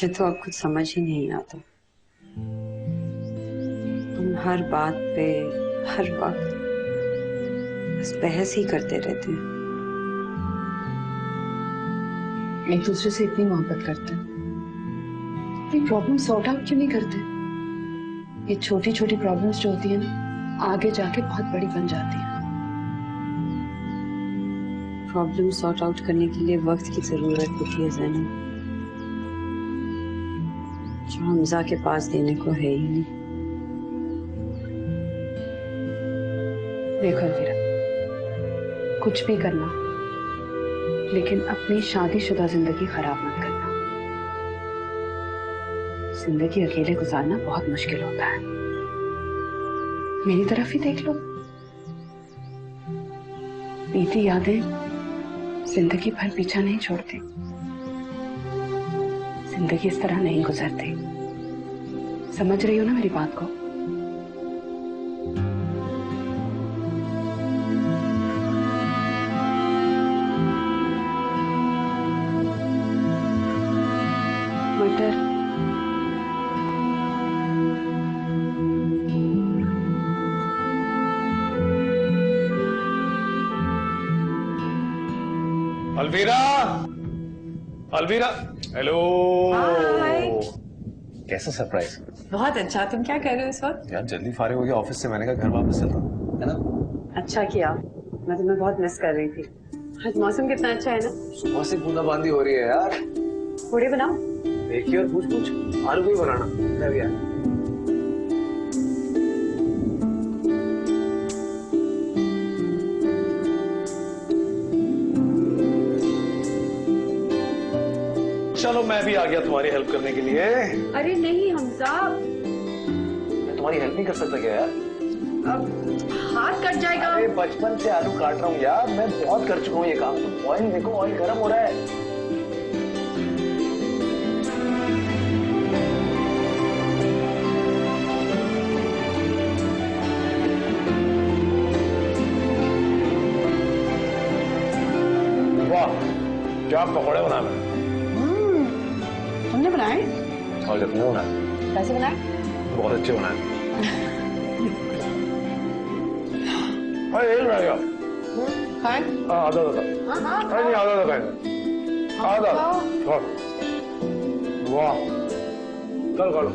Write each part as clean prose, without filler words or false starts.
मुझे तो अब कुछ समझ ही नहीं आता। हम हर बात पे हर वक्त बस बहस ही करते रहते हैं। एक दूसरे से इतनी मोहब्बत करते हैं, अपनी प्रॉब्लम सॉर्ट आउट क्यों नहीं करते? ये छोटी छोटी प्रॉब्लम्स जो होती है ना, आगे जाके बहुत बड़ी बन जाती है। प्रॉब्लम सॉर्ट आउट करने के लिए वक्त की जरूरत होती है ज़ैनब, जो हमजा के पास देने को है ही नहीं। देखो अलवीरा, कुछ भी करना लेकिन अपनी शादीशुदा जिंदगी खराब मत करना। जिंदगी अकेले गुजारना बहुत मुश्किल होता है। मेरी तरफ ही देख लो, बीती यादें जिंदगी भर पीछा नहीं छोड़ती। जिंदगी इस तरह नहीं गुजरती। समझ रही हो ना मेरी बात को? मटर अलवीरा, अलवीरा, हेलो। कैसा सरप्राइज? बहुत अच्छा। तुम क्या कर रहे हो इस वक्त? यार जल्दी फारिग हो गया ऑफिस से, मैंने कहा घर वापस चलता हूं, है ना? अच्छा किया, मैं तुम्हें बहुत मिस कर रही थी। आज मौसम कितना अच्छा है ना। सुबह से बूंदाबांदी हो रही है यार। पूड़े बनाओ। देखिए और पूछ पूछ आलू भी बनाना, मैं भी आया। चलो मैं भी आ गया तुम्हारी हेल्प करने के लिए। अरे नहीं हमजा, मैं तुम्हारी हेल्प नहीं कर सकता क्या यार? अब हाथ कट जाएगा। अरे बचपन से आलू काट रहा हूँ यार, मैं बहुत कर चुका हूँ ये काम। तुम ऑयल देखो, ऑयल गर्म हो रहा है। वाह क्या पकौड़े बनाए मैंने। तुमने बनाए? और जब नहीं बनाए। कैसे बनाए? बहुत अच्छे बनाए। अरे यही बनाएगा। खाए? आधा आधा। अरे नहीं आधा आधा खाएंगे। आधा। वाह चल खा लो।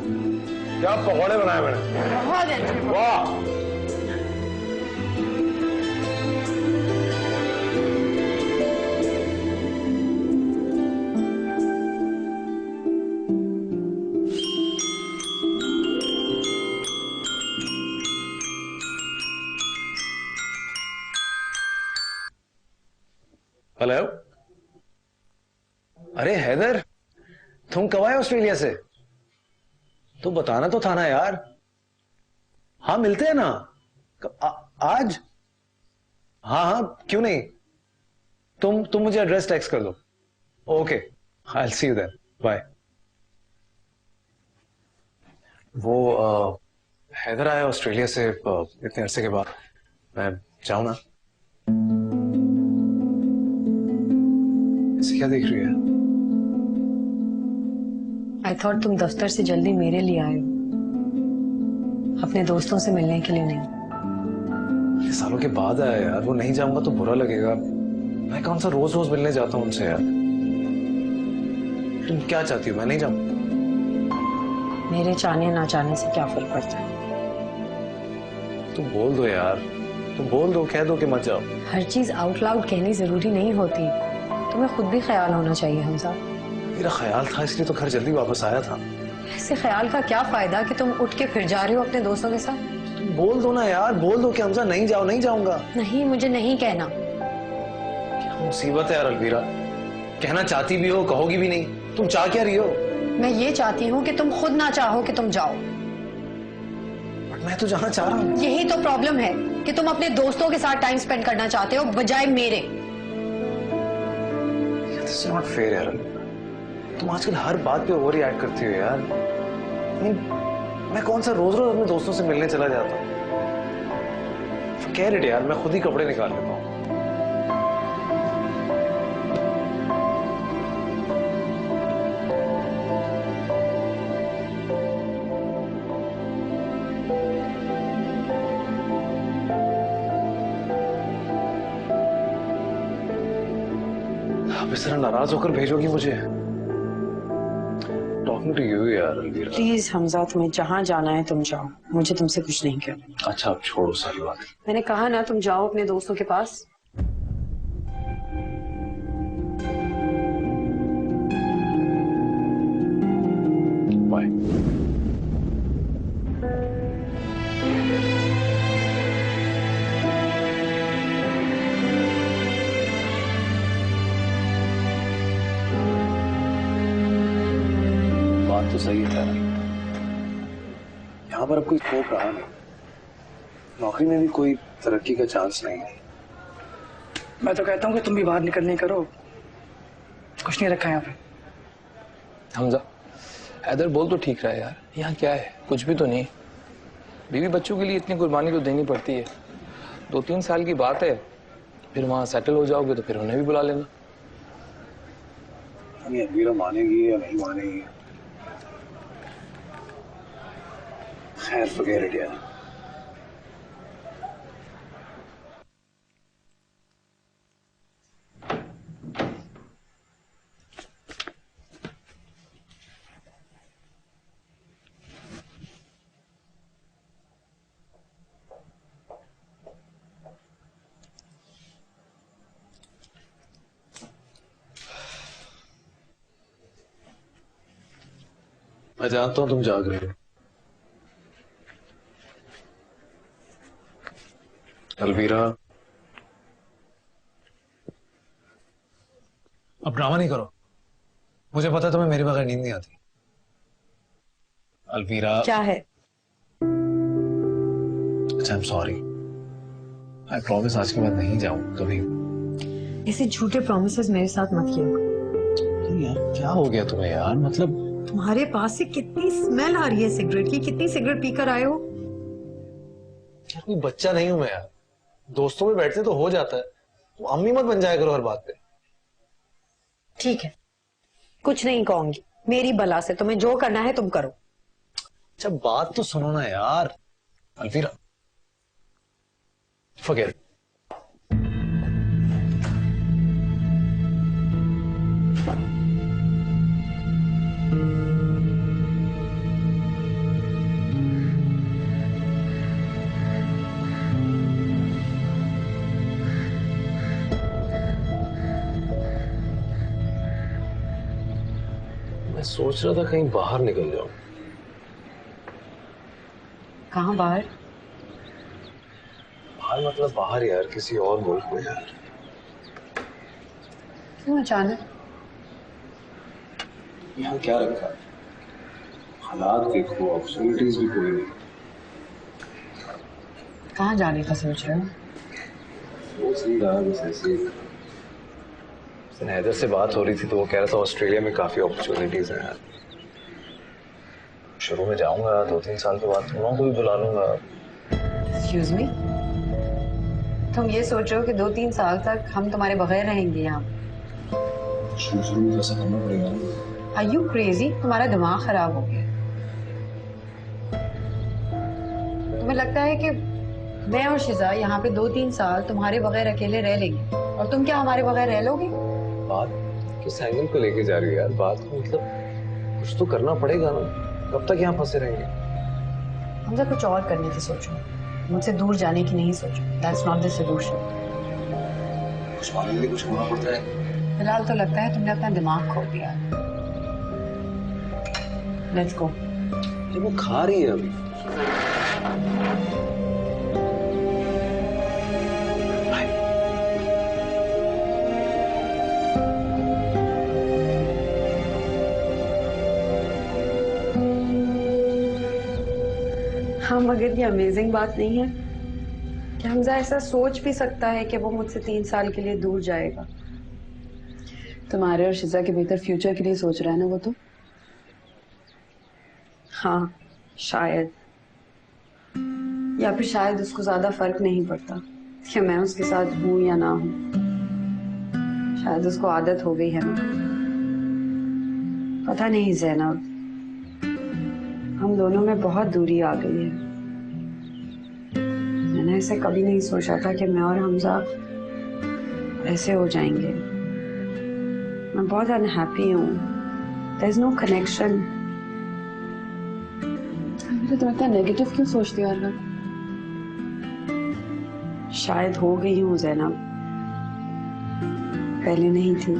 क्या पकौड़े बनाए मैंने। बहुत अच्छे। वाह हेलो। अरे हैदर, तुम कब आए ऑस्ट्रेलिया से? तो बताना तो था ना यार। हाँ मिलते हैं ना। आज? हाँ हाँ क्यों नहीं। तुम मुझे एड्रेस टेक्स्ट कर दो। Okay I will see you there, bye. वो हैदर आया ऑस्ट्रेलिया से इतने अरसे के बाद। मैं जाऊं ना? ऐसे क्या देख रही है? आई थॉट तुम दफ्तर से जल्दी मेरे लिए आए हो, अपने दोस्तों से मिलने के लिए नहीं। सालों के बाद आया यार, वो नहीं जाऊंगा तो बुरा लगेगा। मैं कौन सा रोज रोज मिलने जाता हूँ उनसे यार। तुम क्या चाहती हो, मैं नहीं जाऊं? मेरे चाहने ना चाहने से क्या फर्क पड़ता है? तुम बोल दो यार, तुम बोल दो, कह दो कि मत जाओ। हर चीज आउट लाउड कहनी जरूरी नहीं होती। तुम्हें खुद भी ख्याल होना चाहिए हमजा। मेरा ख्याल था इसलिए तो घर जल्दी वापस आया था। ऐसे ख्याल का क्या फायदा कि तुम उठ के फिर जा रहे हो अपने दोस्तों के साथ? तुम बोल दो ना यार, बोल दो कि हमजा नहीं जाओ, नहीं जाऊंगा। नहीं, मुझे नहीं कहना। क्या मुसीबत है यार अलवीरा, कहना चाहती भी हो कहोगी भी नहीं। तुम चाह क्या रही हो? मैं ये चाहती हूँ कि तुम खुद ना चाहो कि तुम जाओ। बट मैं तो जाना चाह रहा हूँ। यही तो प्रॉब्लम है कि तुम अपने दोस्तों के साथ टाइम स्पेंड करना चाहते हो बजाय मेरे। This is not fair यार। तुम आजकल हर बात पे ओवर रिएक्ट करती हो यार। नहीं, मैं कौन सा रोज रोज अपने दोस्तों से मिलने चला जाता हूँ। Forget it यार, मैं खुद ही कपड़े निकाल लेता हूँ। इस तरह नाराज होकर भेजोगी मुझे? टॉकिंग टू यू यार अलवीरा। प्लीज हमजा, तुम्हें जहाँ जाना है तुम जाओ, मुझे तुमसे कुछ नहीं करना। अच्छा अब छोड़ो सारी बात। मैंने कहा ना तुम जाओ अपने दोस्तों के पास। बाय। बात तो सही है, यहाँ पर अब कोई स्कोप रहा नहीं, नौकरी में भी कोई तरक्की का चांस नहीं है। मैं तो कहता हूँ कि तुम भी बाहर निकलने करो, कुछ नहीं रखा यहाँ पे। हमजा, हैदर बोल तो ठीक रहा है यार, यहाँ क्या है, कुछ भी तो नहीं। बीवी बच्चों के लिए इतनी कुर्बानी तो देनी पड़ती है। 2-3 साल की बात है, फिर वहां सेटल हो जाओगे तो फिर उन्हें भी बुला लेना। अलवीरा मानेगी या नहीं मानेगी, खैर forget it यार। मैं जानता हूं तुम जाग रहे हो। अलवीरा, अब ड्रामा नहीं करो, मुझे पता है तुम्हें मेरे बगैर नींद नहीं आती। अलवीरा, क्या है? अच्छा I am sorry, I promise आज के बाद नहीं जाऊं कभी। ऐसे झूठे प्रॉमिसेस मेरे साथ मत किया। यार क्या हो गया तुम्हें यार, मतलब तुम्हारे पास से कितनी स्मेल आ रही है सिगरेट की, कितनी सिगरेट पीकर आए हो? यार कोई बच्चा नहीं हूं मैं यार, दोस्तों में बैठते तो हो जाता है, तुम अम्मी मत बन जाया करो हर बात पे। ठीक है, कुछ नहीं कहूंगी, मेरी बला से तुम्हें जो करना है तुम करो। अच्छा बात तो सुनो ना यार। Alvira, forget it। मैं सोच रहा था कहीं बाहर निकल जाऊं। कहाँ बाहर? बाहर मतलब बाहर यार, किसी और मुल्क में यार। क्यों अचानक? यहाँ क्या रखा है, हालात देखो, अपॉर्चुनिटीज भी कोई नहीं। कहाँ जाने का सोच रहे हो? सोच नहीं रहा, बस ऐसे ही। हैदर से बात हो रही थी तो वो कह रहा था ऑस्ट्रेलिया में काफी अपॉर्चुनिटीज हैं यार। शुरू में जाऊंगा, 2-3 साल के बाद तुम लोगों को भी बुला लूंगा। Excuse me? तुम ये सोच रहे हो कि 2-3 साल तक हम तुम्हारे बगैर रहेंगे यहाँ? शुरू में ऐसा करना पड़ेगा। Are you crazy? तुम्हारा दिमाग खराब हो गया। तुम्हें लगता है कि मैं और शिजा यहाँ पे 2-3 साल तुम्हारे बगैर अकेले रह लेंगे और तुम क्या हमारे बगैर रह लोगे? बात किस एंगल पे लेके जा रही है यार, बात को मतलब कुछ तो करना पड़ेगा ना, कब तक यहाँ फंसे रहेंगे? हमसे कुछ और करने की सोचो, मुझसे दूर जाने की नहीं सोचो। That's not the solution। कुछ पाने के लिए कुछ होना पड़ता है। फिलहाल तो लगता है तुमने अपना दिमाग खो दिया। Let's go। ये वो खा रही है अभी। हाँ, मगर ये अमेजिंग बात नहीं है कि हमजा ऐसा सोच भी सकता है कि वो मुझसे 3 साल के लिए दूर जाएगा। तुम्हारे और शिजा के बेहतर फ्यूचर के लिए सोच रहा है ना वो तो। हाँ शायद, या फिर शायद उसको ज्यादा फर्क नहीं पड़ता कि मैं उसके साथ हूं या ना हूं। शायद उसको आदत हो गई है ना, पता नहीं ज़ैनब, हम दोनों में बहुत दूरी आ गई है। मैंने ऐसे कभी नहीं सोचा था कि मैं और हमजा ऐसे हो जाएंगे। मैं बहुत अनहैप्पी हूँ. There is no connection. मुझे तो इतना नेगेटिव क्यों सोचती है हर वक्त? शायद हो गई हूँ ज़ैनब, पहले नहीं थी.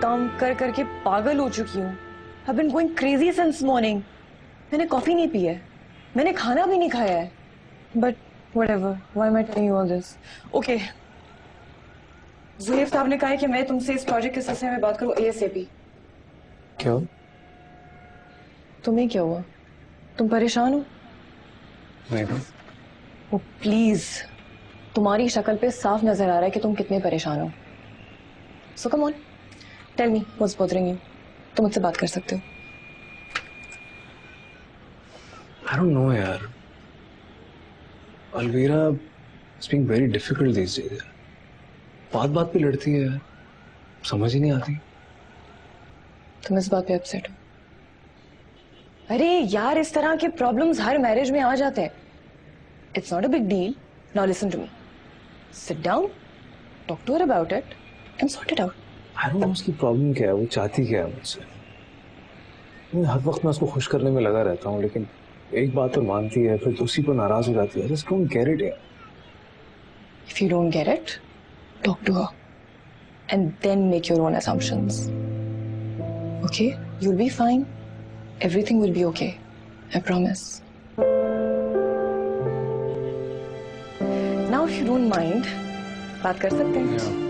काम कर करके पागल हो चुकी हूँ. I've been going crazy since morning. मैंने कॉफी नहीं पी है, मैंने खाना भी नहीं खाया है. But whatever. Why am I telling you all this? Okay. Zuhaib साहब ने कहा है कि मैं तुमसे इस प्रोजेक्ट के सिलसिले में बात करूँ ASAP. क्यों? तुम्हें क्या हुआ? तुम परेशान हो? नहीं तो ओ प्लीज, तुम्हारी शक्ल पे साफ नजर आ रहा है कि तुम कितने परेशान हो. So come on. Tell me what's bothering you. तुम मुझसे बात कर सकते हो. I don't know यार. Alvira is being very difficult these days यार. बात बात पे लड़ती है यार. समझ ही नहीं आती. तुम इस बात पे अपसेट हो? अरे यार, इस तरह के प्रॉब्लम्स हर मैरिज में आ जाते हैं. It's not a big deal. Now listen to me. Sit down, talk to her about it, and sort it out. I don't know उसकी प्रॉब्लम क्या है, वो चाहती क्या है मुझसे. मैं हर वक्त मैं उसको खुश करने में लगा रहता हूँ, लेकिन एक बात तो मानती है, फिर दूसरी पर नाराज हो जाती है. Just don't get it यार. If you don't get it, talk to her, and then make your own assumptions. Okay? You'll be fine. Everything will be okay. I promise. Now, if you don't mind, बात कर सकते हैं.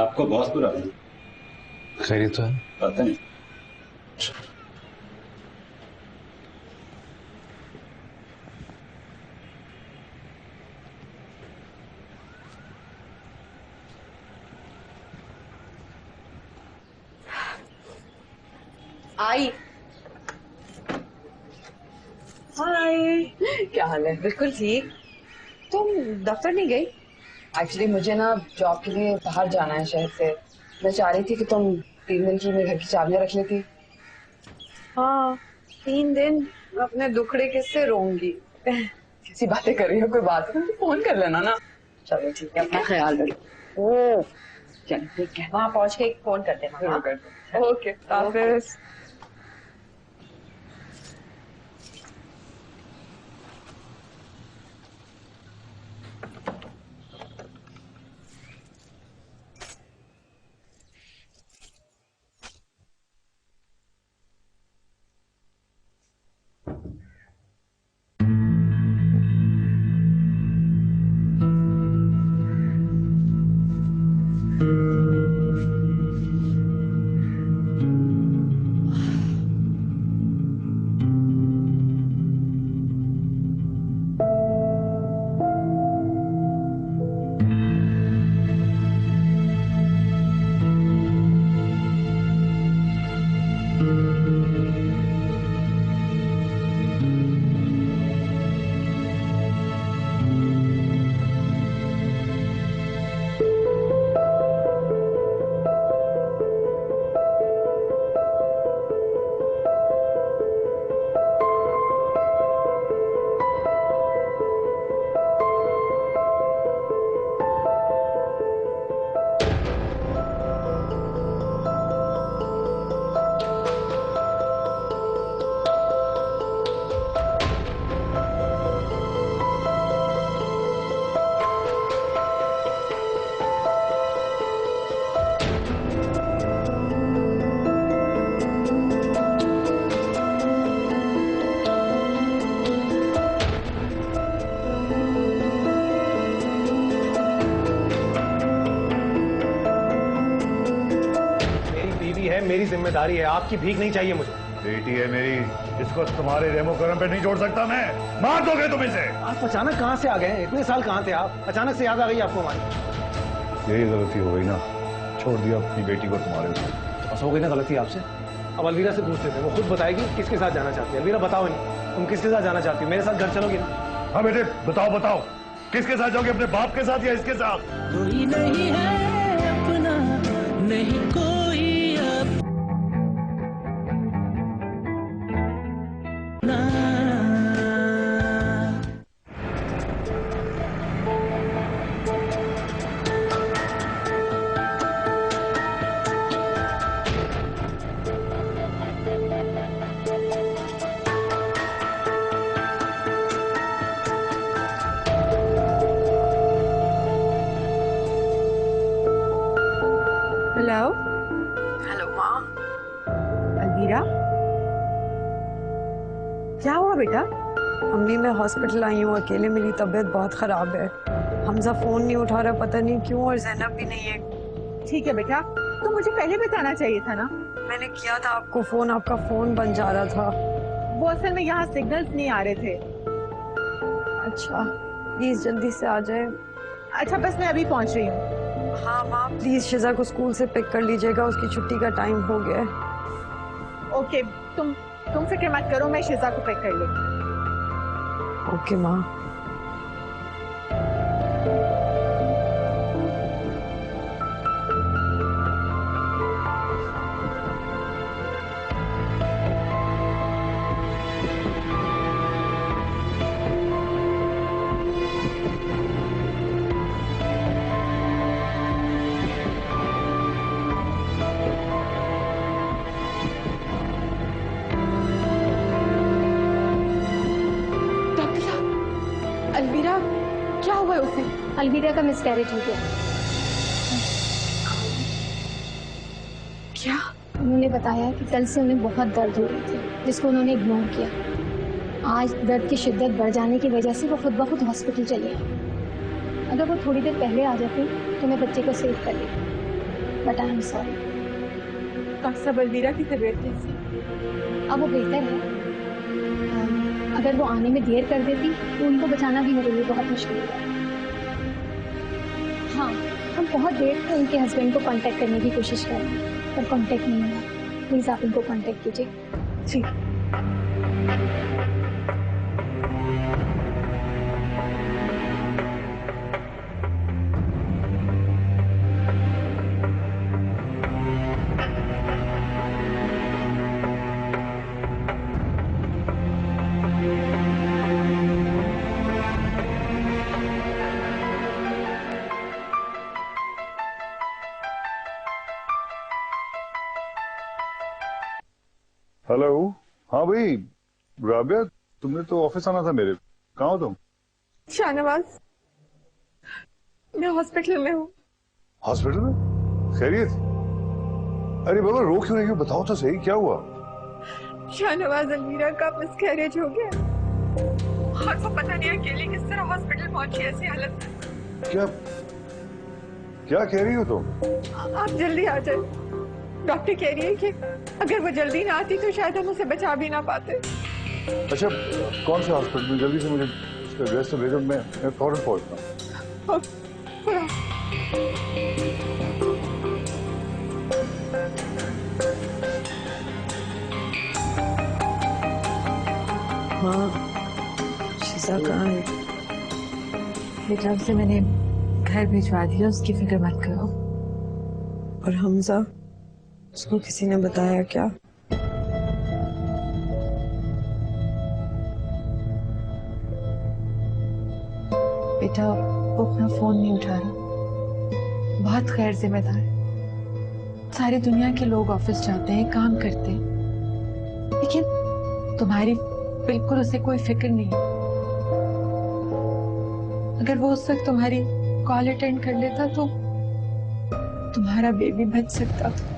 आपको बहुत बुरा लगा। खैरियत तो है? पता नहीं। आई। हाय, क्या हाल है? बिल्कुल ठीक। तुम दफ्तर नहीं गई? एक्चुअली मुझे ना जॉब के लिए बाहर जाना है शहर से। मैं चाह रही थी कि तुम 3 दिन की मेरे घर की चाबियां रख लेती। हाँ, 3 दिन अपने दुखड़े किससे रोऊंगी। किसी बातें कर रही हो, कोई बात है तो फोन कर लेना ना। चलो ठीक है, अपना ख्याल रखो। ओ चलो ठीक है, वहां पहुंच के एक फोन कर देना। ओके, हाफिज। मेरी जिम्मेदारी है, आपकी भीख नहीं चाहिए मुझे। बेटी है मेरी, इसको तुम्हारे रेमो करम पे नहीं छोड़ सकता मैं। मार दोगे तुम इसे। आप अचानक कहाँ से आ गए? इतने साल कहाँ थे आप? अचानक से याद आ गई आपको हमारी? यही गलती हो गई ना, छोड़ दिया अपनी बेटी को तुम्हारे ऊपर। बस हो गई ना गलती आपसे। अब अलवीरा से पूछते थे, वो खुद बताएगी किसके साथ जाना चाहती है। अलवीरा बताओ नहीं, तुम किसके साथ जाना चाहती हो? मेरे साथ घर चलोगी ना? हाँ बेटे बताओ बताओ, किसके साथ जाओगे? अपने बाप के साथ या इसके साथ? कोई नहीं है अपना, नहीं कोई अपना। हेलो। हेलो माँ। अलवीरा, क्या हुआ बेटा? अम्मी मैं हॉस्पिटल आई हूँ अकेले, मेरी तबीयत बहुत खराब है। हमजा फोन नहीं उठा रहा, पता नहीं क्यों, और जैनब भी नहीं है। ठीक है बेटा, तो मुझे पहले बताना चाहिए था ना। मैंने किया था आपको फोन, आपका फोन बन जा रहा था। वो असल में यहाँ सिग्नल्स नहीं आ रहे थे। अच्छा प्लीज जल्दी से आ जाए। अच्छा बस मैं अभी पहुँच रही हूँ। हाँ माँ प्लीज शिजा को स्कूल से पिक कर लीजिएगा, उसकी छुट्टी का टाइम हो गया है। ओके, तुम फिक्र मत करो, मैं शिजा को पिक कर लूँगी। ओके माँ। अलवीरा, क्या हुआ है उसे? अलवीरा का मिसकैरेज हो गया। क्या? उन्होंने बताया कि कल से उन्हें बहुत दर्द हो रही थी, जिसको उन्होंने इग्नोर किया। आज दर्द की शिद्दत बढ़ जाने की वजह से वो खुद ब खुद हॉस्पिटल चली आई। अगर वो थोड़ी देर पहले आ जाती तो मैं बच्चे को सेव कर लेती। But I am sorry. Doctor साहब अलवीरा की तबीयत कैसी? अब वो बेहतर है। अगर वो आने में देर कर देती तो उनको बचाना भी मेरे लिए बहुत मुश्किल है। हाँ, हम बहुत देर से उनके हस्बैंड को कांटेक्ट करने की कोशिश कर रहे हैं पर कांटेक्ट नहीं हुआ। प्लीज़ आप उनको कांटेक्ट कीजिए। जी। हेलो। हाँ भाई राबिया, तुमने तो ऑफिस आना था मेरे। कहाँ हो तुम? शाहनवाज, मैं हॉस्पिटल में हूँ। हॉस्पिटल में? खैरियत? अरे बाबा रो क्यों रही हो, बताओ तो सही क्या हुआ? शाहनवाज, अलवीरा का मिसकैरेज हो गया और वो पता नहीं अकेली किस तरह हॉस्पिटल पहुंची ऐसी हालत में। क्या क्या कह रही हो तुम? आप जल्दी आ जाए। डॉक्टर कह रही है कि अगर वो जल्दी ना आती तो शायद हम उसे बचा भी ना पाते। अच्छा कौन से हॉस्पिटल में? जल्दी से मुझे उसका एड्रेस तो भेजो, मैं फौरन पहुंचता हूँ। हाँ, शीजा कहाँ है? बेटा से मैंने घर भिजवा दिया, उसकी फिक्र मत करो। और हमजा, उसको किसी ने बताया क्या? बेटा वो अपना फोन नहीं उठा रहा, बहुत गैर जिम्मेदार। सारी दुनिया के लोग ऑफिस जाते हैं, काम करते हैं, लेकिन तुम्हारी बिल्कुल उसे कोई फिक्र नहीं। अगर वो उस वक्त तुम्हारी कॉल अटेंड कर लेता तो तुम्हारा बेबी बच सकता था।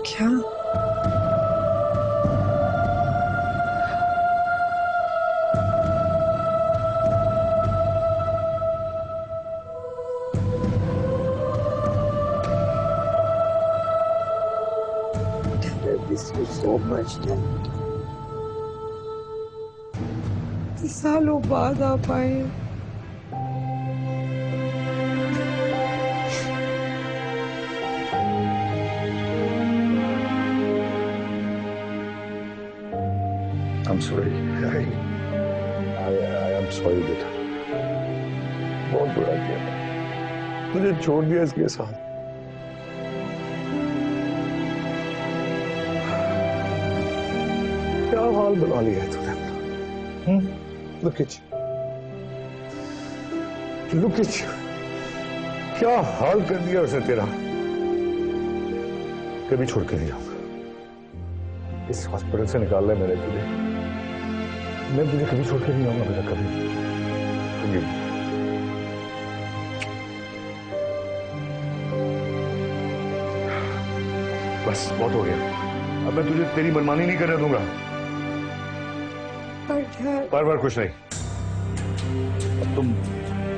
क्या? So much damage. सालों बाद आ पाए। I'm sorry. I am sorry बेटा। बहुत बुरा किया, मुझे छोड़ दिया इसके साथ। क्या हाल बना लिया है तूने अपना? Look at you. Look at you. क्या हाल कर दिया उसे तेरा। कभी छोड़ के नहीं जाऊंगा। इस हॉस्पिटल से निकालना है मैंने तुझे। मैं तुझे कभी छोड़ के नहीं जाऊंगा बेटा, कभी कभी। बस बहुत हो गया, अब मैं तुझे तेरी मनमानी नहीं करने दूंगा। बार बार कुछ नहीं, अब तुम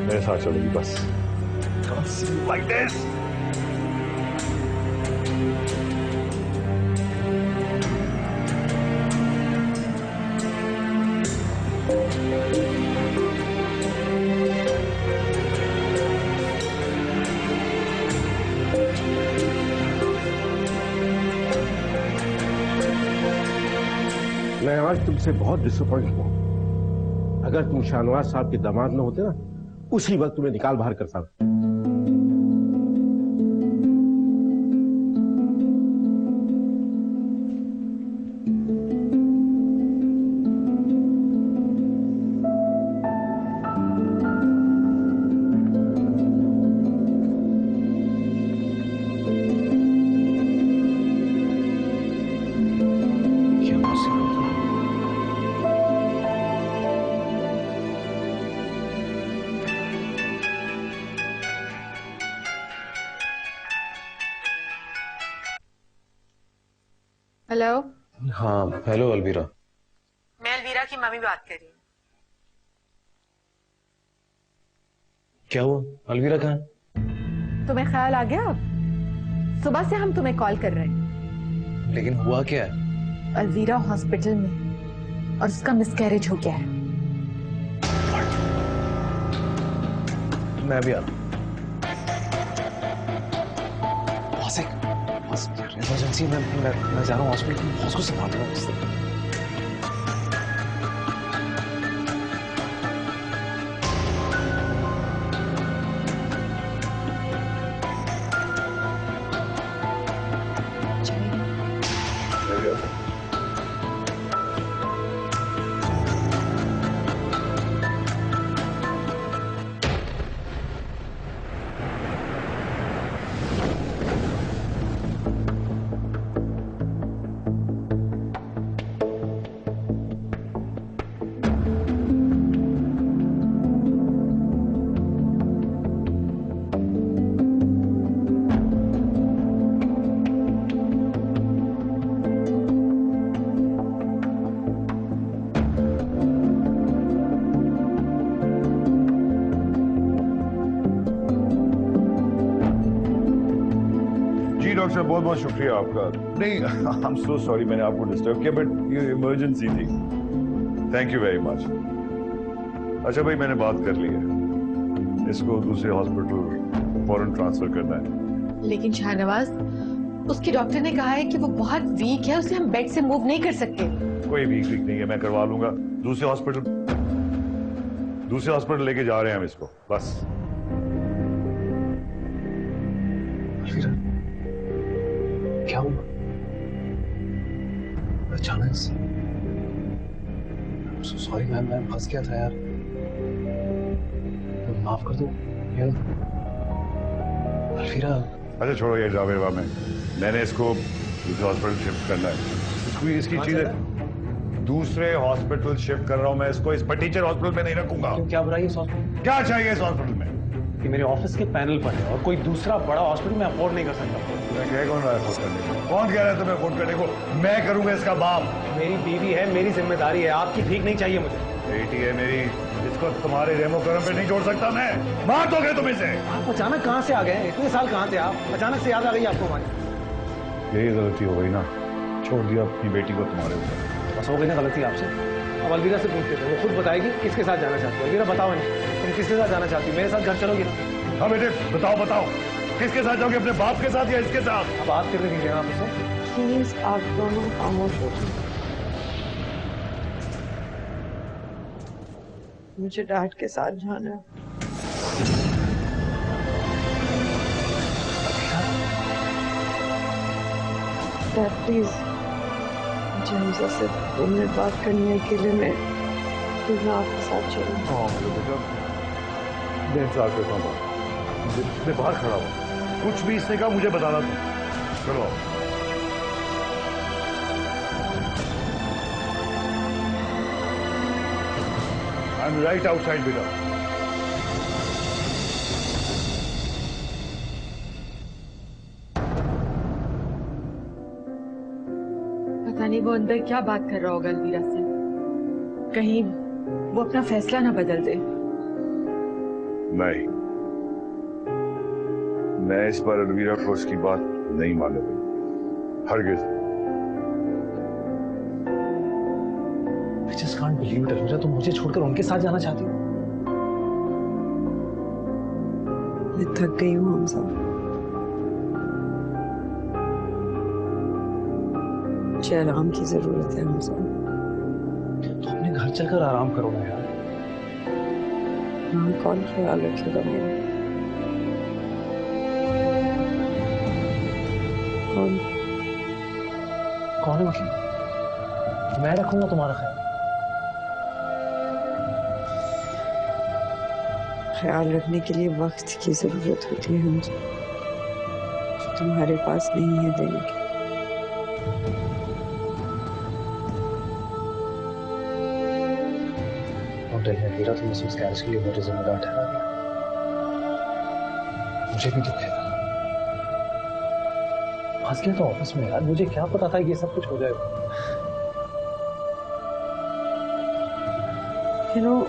मेरे साथ चलोगी बस। Can't see you like this. मैं आज तुमसे बहुत डिसअपॉइंट हुआ। अगर तुम शाहनवाज साहब के दामाद न होते ना, उसी वक्त तुम्हें निकाल बाहर करता। हेलो। हाँ हेलो अलवीरा। मैं अलवीरा की मम्मी बात कर रही हूँ। क्या हुआ? अलवीरा कहाँ है? तुम्हें ख्याल आ गया? सुबह से हम तुम्हें कॉल कर रहे हैं। लेकिन हुआ क्या है? अलवीरा हॉस्पिटल में और उसका मिसकैरेज हो गया है। मैं भी आ रहा हूँ। इमरजेंसी में मैं जा रहा हूँ हॉस्पिटल। उसको संभाल रहा हूँ। डॉक्टर साहब बहुत बहुत शुक्रिया आपका। नहीं, आई एम सो सॉरी मैंने आपको डिस्टर्ब किया, बट ये इमरजेंसी थी। Thank you very much. अच्छा भाई, मैंने बात कर ली है, इसको दूसरे हॉस्पिटल फौरन ट्रांसफर करना है। लेकिन शाहनवाज, उसके डॉक्टर ने कहा है कि वो बहुत वीक है, उसे हम बेड से मूव नहीं कर सकते। कोई वीक नहीं है, मैं करवा लूंगा। दूसरे हॉस्पिटल लेके जा रहे हैं हम इसको, बस। क्या हुआ अचानक से? सॉरी मैं फंस गया था यार, माफ कर दो यार। अलवीरा। अच्छा छोड़ो ये ड्रामे में, मैंने इसको दूसरे हॉस्पिटल शिफ्ट करना है। इसकी चीजें दूसरे हॉस्पिटल शिफ्ट कर रहा हूँ मैं इसको। इस टीचर हॉस्पिटल में नहीं रखूंगा। क्या बुराई है इस हॉस्पिटल? क्या चाहिए इस हॉस्पिटल में? कि मेरे ऑफिस के पैनल पर है और कोई दूसरा बड़ा हॉस्पिटल में अफोर्ड नहीं कर सकता। कौन रहा है अफोर्ड करने को? कौन कह रहा है तुम्हें अफोर्ड करने को? मैं करूंगा इसका बाप। मेरी बीवी है, मेरी जिम्मेदारी है, आपकी ठीक नहीं चाहिए मुझे। बेटी है मेरी, इसको तुम्हारे रेमो करम पे नहीं छोड़ सकता मैं। मार दोगे तुम इसे। आप अचानक कहाँ से आ गए? इतने साल कहाँ थे आप? अचानक से याद आ गई आपको हमारी? यही गलती हो गई ना, छोड़ दिया अपनी बेटी को तुम्हारे ऊपर। बस हो गई ना गलती आपसे। अब अलवीरा से पूछते थे, वो खुद बताएगी किसके साथ जाना चाहती हो। अलवीरा बताओ नहीं, तुम किसके साथ जाना चाहती हो? मेरे साथ घर चलोगी ना? हाँ बेटे बताओ किसके साथ जाओगे? अपने बाप के साथ या इसके साथ? अब बात करने दीजिए आप उसे। प्लीज आप दोनों खामोश हो जाओ। मुझे डैड के साथ जाना है। डैड प्लीज, मुझे हमजा से 2 मिनट बात करनी है अकेले में। प्लीज मैं आपके साथ चलूँ। हाँ बेटा, बेइंसाफ के साथ मैं बाहर खड़ा हूँ। कुछ भी इसने कहा मुझे बताना था। चलो आई एम राइट आउटसाइड बेटा। पता नहीं वो अंदर क्या बात कर रहा होगा अलवीरा से। कहीं वो अपना फैसला ना बदल दे। नहीं, मैं इस बार अलवीरा को उसकी बात नहीं मानूंगा, हरगिज़। I just can't believe it, Alvira, तुम मुझे छोड़कर उनके साथ जाना चाहती हो? मैं थक गई हूँ हमजा। मुझे आराम की जरूरत है हमजा। तो अपने घर चलकर आराम करो ना यार। हाँ, कौन ख्याल रखेगा मेरा? कौन है मतलब? मैं रखूंगा तुम्हारा ख्याल। ख्याल रखने के लिए वक्त की जरूरत होती है हमसे, जो तुम्हारे पास नहीं है देने की। अलवीरा, तुम इस कैरेज के लिए मुझे जिम्मेदार ठहरा दिया। मुझे भी दुख है। फंस गया तो ऑफिस में यार, मुझे क्या पता था ये सब कुछ हो जाएगा। You know,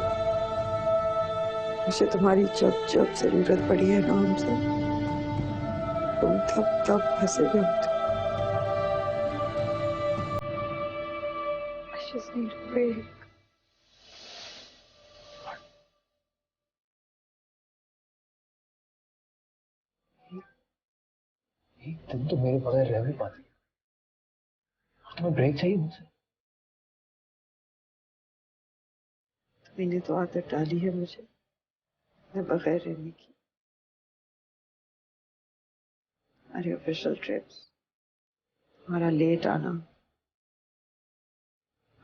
मुझे तुम्हारी जब जरूरत पड़ी है ना हमसे, तब फंसे गए तो I just need a break. एक दिन तो मेरे बगैर रह भी पाती, तुम्हें ब्रेक चाहिए मुझसे? मैंने तो आदत डाली है मुझे मैं बगैर रहने की। हमारे ऑफिशियल ट्रिप्स, हमारा लेट आना।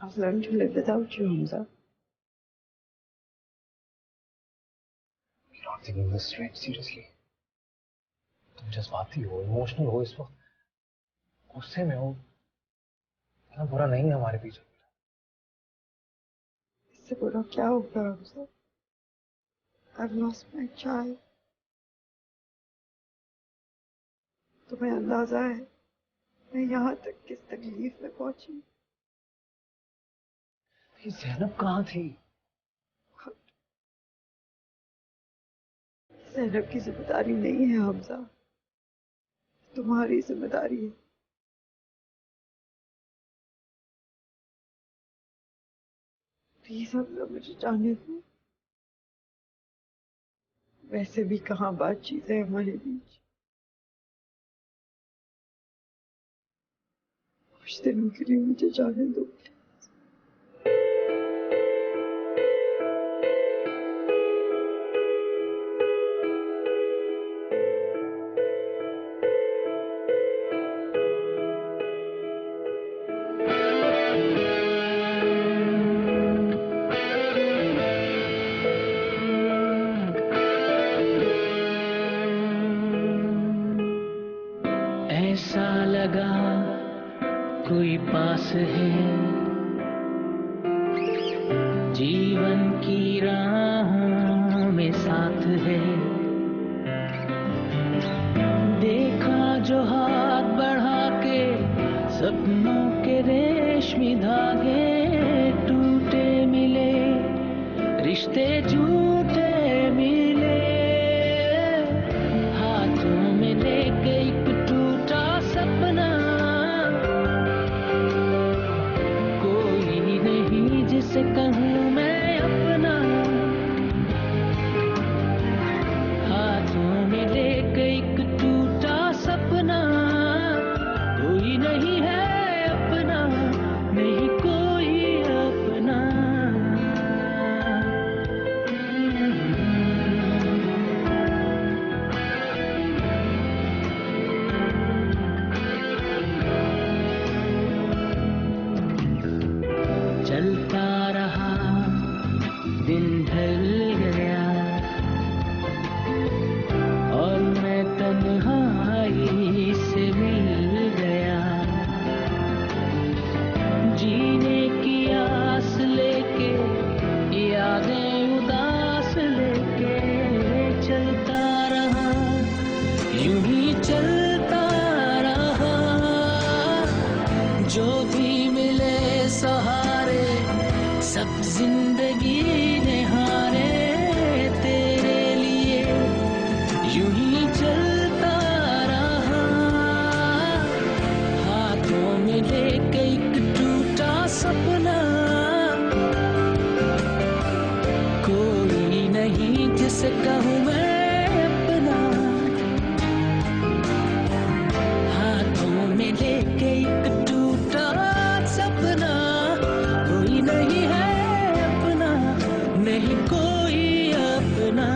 I've learned to live without you, Hamza. You're not taking this straight seriously. तुम जज्बाती हो, इमोशनल हो इस वक्त, गुस्से में हो। इतना बुरा नहीं है हमारे पीछे। इससे बुरा क्या होगा हमसे? I've lost my child. तुम्हें अंदाजा है मैं यहाँ तक किस तकलीफ में पहुंची? ज़ैनब कहाँ थी? ज़ैनब की जिम्मेदारी नहीं है हमजा, तुम्हारी जिम्मेदारी है। प्लीज हमजा मुझे जाने दो। वैसे भी कहाँ बातचीत है हमारे बीच। कुछ दिनों के लिए मुझे जाने दो। ऐसा लगा कोई पास है, जीवन की राहों में साथ है। देखा जो हाथ बढ़ा के सपनों के रेशमी धागे टूटे मिले, रिश्ते झूठे मिले, हाथों में लेके एक टूटा सपना। कोई नहीं जिसे कहूँ मैं अपना, हाथों में लेके एक टूटा सपना। कोई नहीं है अपना, नहीं कोई अपना। चलता रहा दिन ढल गया और मैं तन्हाई से मिल गया। जीने की आस लेके यादें उदास लेके चलता रहा, यूं ही चलता रहा। जो भी मिले सहारे सब जिंदगी ने हारे तेरे लिए, यूं ही चलता रहा। हाथों में लेके एक टूटा सपना। कोई नहीं जिसे कहूँ मैं अपना, हाथों में लेके एक टूटा सपना। कोई नहीं है अपना, नहीं कोई अपना।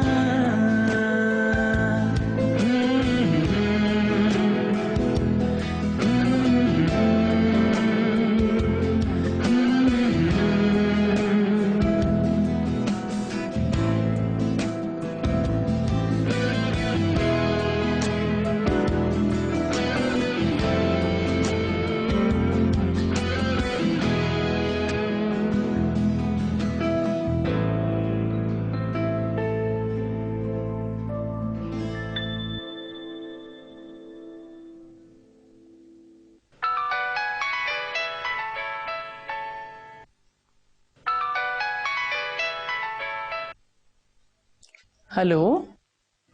हेलो।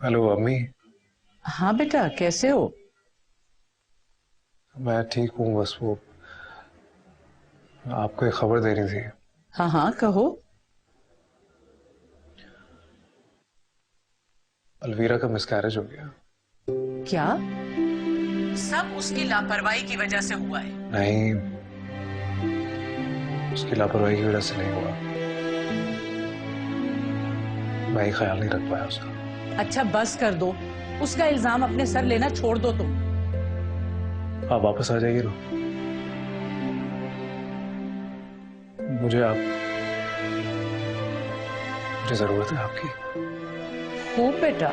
हेलो अम्मी। हाँ बेटा, कैसे हो? मैं ठीक हूँ, बस वो आपको एक खबर देनी थी। हाँ हाँ कहो। अलवीरा का मिसकैरेज हो गया। क्या? सब उसकी लापरवाही की वजह से हुआ है? नहीं, उसकी लापरवाही की वजह से नहीं हुआ, मैं ही ख्याल नहीं रख पाया उसका। अच्छा बस कर दो, उसका इल्जाम अपने सर लेना छोड़ दो तुम। आप वापस आ जाइए ना, मुझे जरूरत है आपकी। खूब बेटा,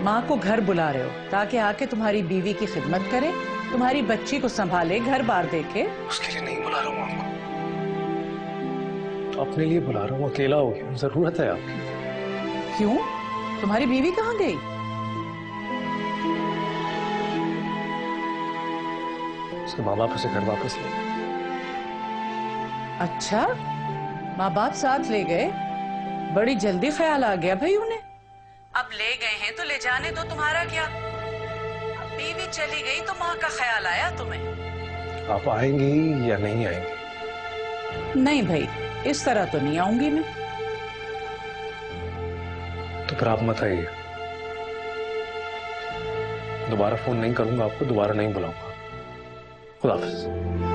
माँ को घर बुला रहे हो ताकि आके तुम्हारी बीवी की खिदमत करे, तुम्हारी बच्ची को संभाले, घर बार देखे। उसके लिए नहीं बुला रहा हूँ आपको, अपने लिए बुला रहा हूँ। अकेला हो गया, जरूरत है आपकी। क्यों? तुम्हारी बीवी कहाँ गई? उसके माँ बाप उसे घर वापस ले। अच्छा, माँ बाप साथ ले गए? बड़ी जल्दी ख्याल आ गया भाई उन्हें। अब ले गए हैं तो ले जाने दो, तुम्हारा क्या। अब बीवी चली गई तो माँ का ख्याल आया तुम्हें। आप आएंगी या नहीं आएंगी? नहीं भाई, इस तरह तो नहीं आऊंगी मैं। तो फिर आप मत आइए, दोबारा फोन नहीं करूंगा आपको, दोबारा नहीं बुलाऊंगा। खुदा हाफिज।